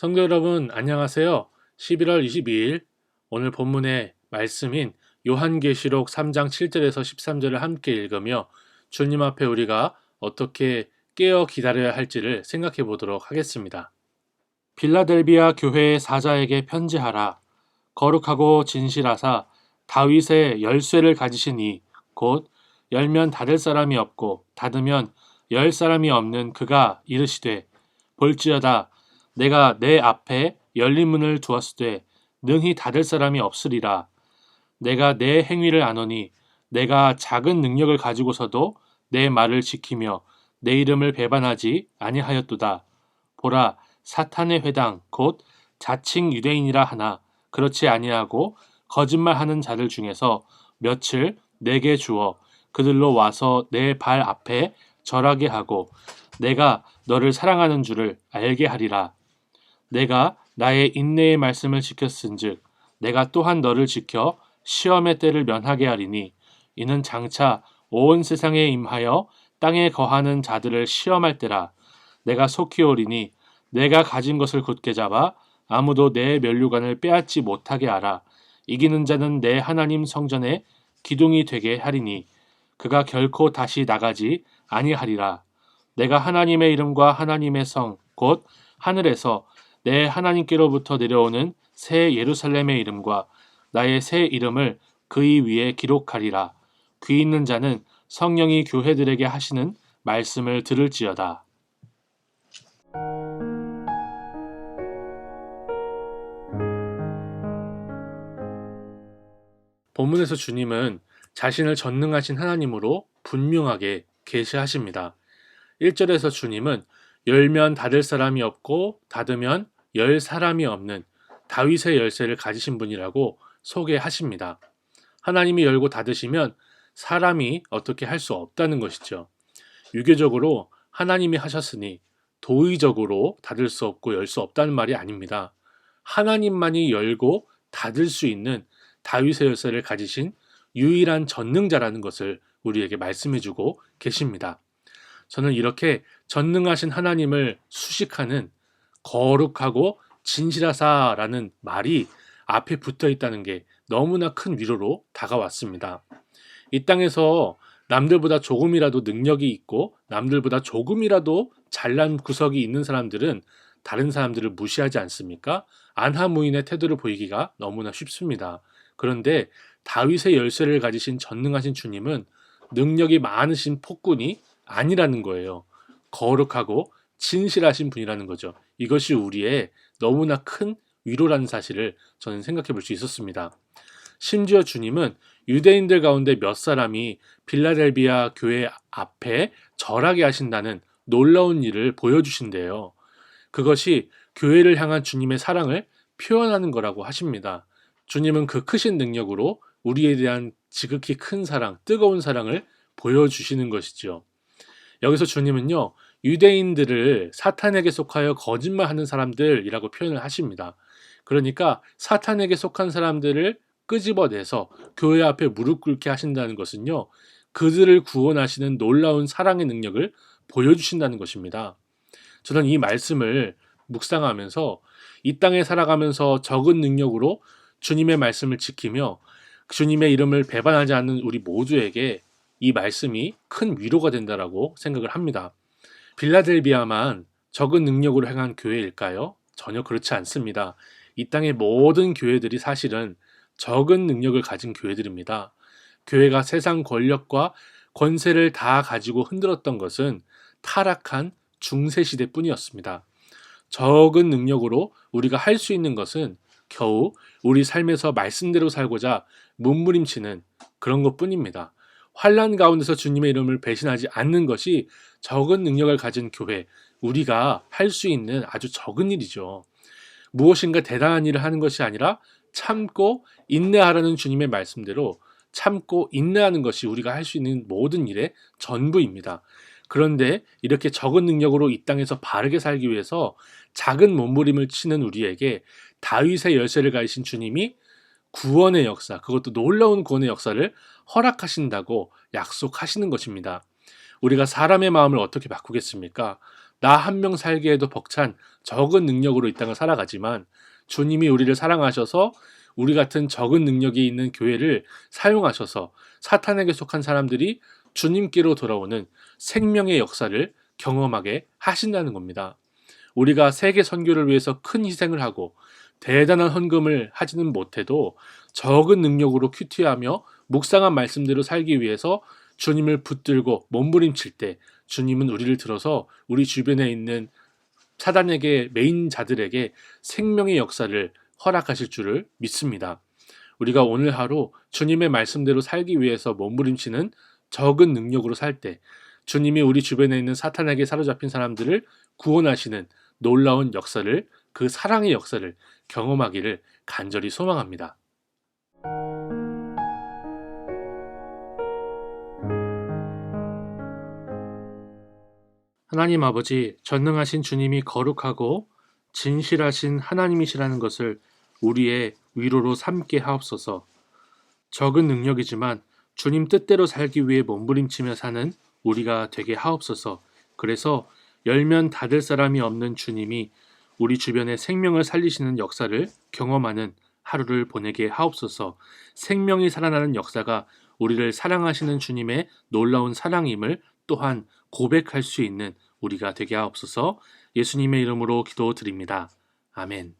성도 여러분, 안녕하세요. 11월 22일 오늘 본문의 말씀인 요한계시록 3장 7절에서 13절을 함께 읽으며 주님 앞에 우리가 어떻게 깨어 기다려야 할지를 생각해 보도록 하겠습니다. 빌라델비아 교회의 사자에게 편지하라. 거룩하고 진실하사 다윗의 열쇠를 가지신 이 곧 열면 닫을 사람이 없고 닫으면 열 사람이 없는 그가 이르시되 볼지어다 내가 내 앞에 열린 문을 두었으되 능히 닫을 사람이 없으리라. 내가 내 행위를 아노니 내가 작은 능력을 가지고서도 내 말을 지키며 내 이름을 배반하지 아니하였도다. 보라 사탄의 회당 곧 자칭 유대인이라 하나 그렇지 아니하고 거짓말하는 자들 중에서 며칠 내게 주어 그들로 와서 내 발 앞에 절하게 하고 내가 너를 사랑하는 줄을 알게 하리라. 내가 나의 인내의 말씀을 지켰은즉 내가 또한 너를 지켜 시험의 때를 면하게 하리니 이는 장차 온 세상에 임하여 땅에 거하는 자들을 시험할 때라. 내가 속히 오리니 내가 가진 것을 굳게 잡아 아무도 내 면류관을 빼앗지 못하게 하라. 이기는 자는 내 하나님 성전에 기둥이 되게 하리니 그가 결코 다시 나가지 아니하리라. 내가 하나님의 이름과 하나님의 성 곧 하늘에서 내 하나님께로부터 내려오는 새 예루살렘의 이름과 나의 새 이름을 그의 위에 기록하리라. 귀 있는 자는 성령이 교회들에게 하시는 말씀을 들을지어다. 본문에서 주님은 자신을 전능하신 하나님으로 분명하게 계시하십니다. 1절에서 주님은 열면 닫을 사람이 없고 닫으면 열 사람이 없는 다윗의 열쇠를 가지신 분이라고 소개하십니다. 하나님이 열고 닫으시면 사람이 어떻게 할 수 없다는 것이죠. 유교적으로 하나님이 하셨으니 도의적으로 닫을 수 없고 열 수 없다는 말이 아닙니다. 하나님만이 열고 닫을 수 있는 다윗의 열쇠를 가지신 유일한 전능자라는 것을 우리에게 말씀해주고 계십니다. 저는 이렇게 전능하신 하나님을 수식하는 거룩하고 진실하사라는 말이 앞에 붙어 있다는 게 너무나 큰 위로로 다가왔습니다. 이 땅에서 남들보다 조금이라도 능력이 있고 남들보다 조금이라도 잘난 구석이 있는 사람들은 다른 사람들을 무시하지 않습니까? 안하무인의 태도를 보이기가 너무나 쉽습니다. 그런데 다윗의 열쇠를 가지신 전능하신 주님은 능력이 많으신 폭군이 아니라는 거예요. 거룩하고 진실하신 분이라는 거죠. 이것이 우리의 너무나 큰 위로라는 사실을 저는 생각해 볼 수 있었습니다. 심지어 주님은 유대인들 가운데 몇 사람이 빌라델비아 교회 앞에 절하게 하신다는 놀라운 일을 보여주신대요. 그것이 교회를 향한 주님의 사랑을 표현하는 거라고 하십니다. 주님은 그 크신 능력으로 우리에 대한 지극히 큰 사랑, 뜨거운 사랑을 보여주시는 것이죠. 여기서 주님은요, 유대인들을 사탄에게 속하여 거짓말하는 사람들이라고 표현을 하십니다. 그러니까 사탄에게 속한 사람들을 끄집어내서 교회 앞에 무릎 꿇게 하신다는 것은요, 그들을 구원하시는 놀라운 사랑의 능력을 보여주신다는 것입니다. 저는 이 말씀을 묵상하면서 이 땅에 살아가면서 적은 능력으로 주님의 말씀을 지키며 주님의 이름을 배반하지 않는 우리 모두에게 이 말씀이 큰 위로가 된다라고 생각을 합니다. 빌라델비아만 적은 능력으로 행한 교회일까요? 전혀 그렇지 않습니다. 이 땅의 모든 교회들이 사실은 적은 능력을 가진 교회들입니다. 교회가 세상 권력과 권세를 다 가지고 흔들었던 것은 타락한 중세시대 뿐이었습니다. 적은 능력으로 우리가 할 수 있는 것은 겨우 우리 삶에서 말씀대로 살고자 몸부림치는 그런 것 뿐입니다. 환난 가운데서 주님의 이름을 배신하지 않는 것이 적은 능력을 가진 교회, 우리가 할 수 있는 아주 적은 일이죠. 무엇인가 대단한 일을 하는 것이 아니라 참고 인내하라는 주님의 말씀대로 참고 인내하는 것이 우리가 할 수 있는 모든 일의 전부입니다. 그런데 이렇게 적은 능력으로 이 땅에서 바르게 살기 위해서 작은 몸부림을 치는 우리에게 다윗의 열쇠를 가지신 주님이 구원의 역사, 그것도 놀라운 구원의 역사를 허락하신다고 약속하시는 것입니다. 우리가 사람의 마음을 어떻게 바꾸겠습니까? 나 한 명 살기에도 벅찬 적은 능력으로 이 땅을 살아가지만 주님이 우리를 사랑하셔서 우리 같은 적은 능력이 있는 교회를 사용하셔서 사탄에게 속한 사람들이 주님께로 돌아오는 생명의 역사를 경험하게 하신다는 겁니다. 우리가 세계 선교를 위해서 큰 희생을 하고 대단한 헌금을 하지는 못해도 적은 능력으로 큐티하며 묵상한 말씀대로 살기 위해서 주님을 붙들고 몸부림칠 때 주님은 우리를 들어서 우리 주변에 있는 사단에게 메인 자들에게 생명의 역사를 허락하실 줄을 믿습니다. 우리가 오늘 하루 주님의 말씀대로 살기 위해서 몸부림치는 적은 능력으로 살 때 주님이 우리 주변에 있는 사탄에게 사로잡힌 사람들을 구원하시는 놀라운 역사를, 그 사랑의 역사를 경험하기를 간절히 소망합니다. 하나님 아버지, 전능하신 주님이 거룩하고 진실하신 하나님이시라는 것을 우리의 위로로 삼게 하옵소서. 적은 능력이지만 주님 뜻대로 살기 위해 몸부림치며 사는 우리가 되게 하옵소서. 그래서 열면 닫을 사람이 없는 주님이 우리 주변에 생명을 살리시는 역사를 경험하는 하루를 보내게 하옵소서. 생명이 살아나는 역사가 우리를 사랑하시는 주님의 놀라운 사랑임을 또한 고백할 수 있는 우리가 되게 하옵소서. 예수님의 이름으로 기도드립니다. 아멘.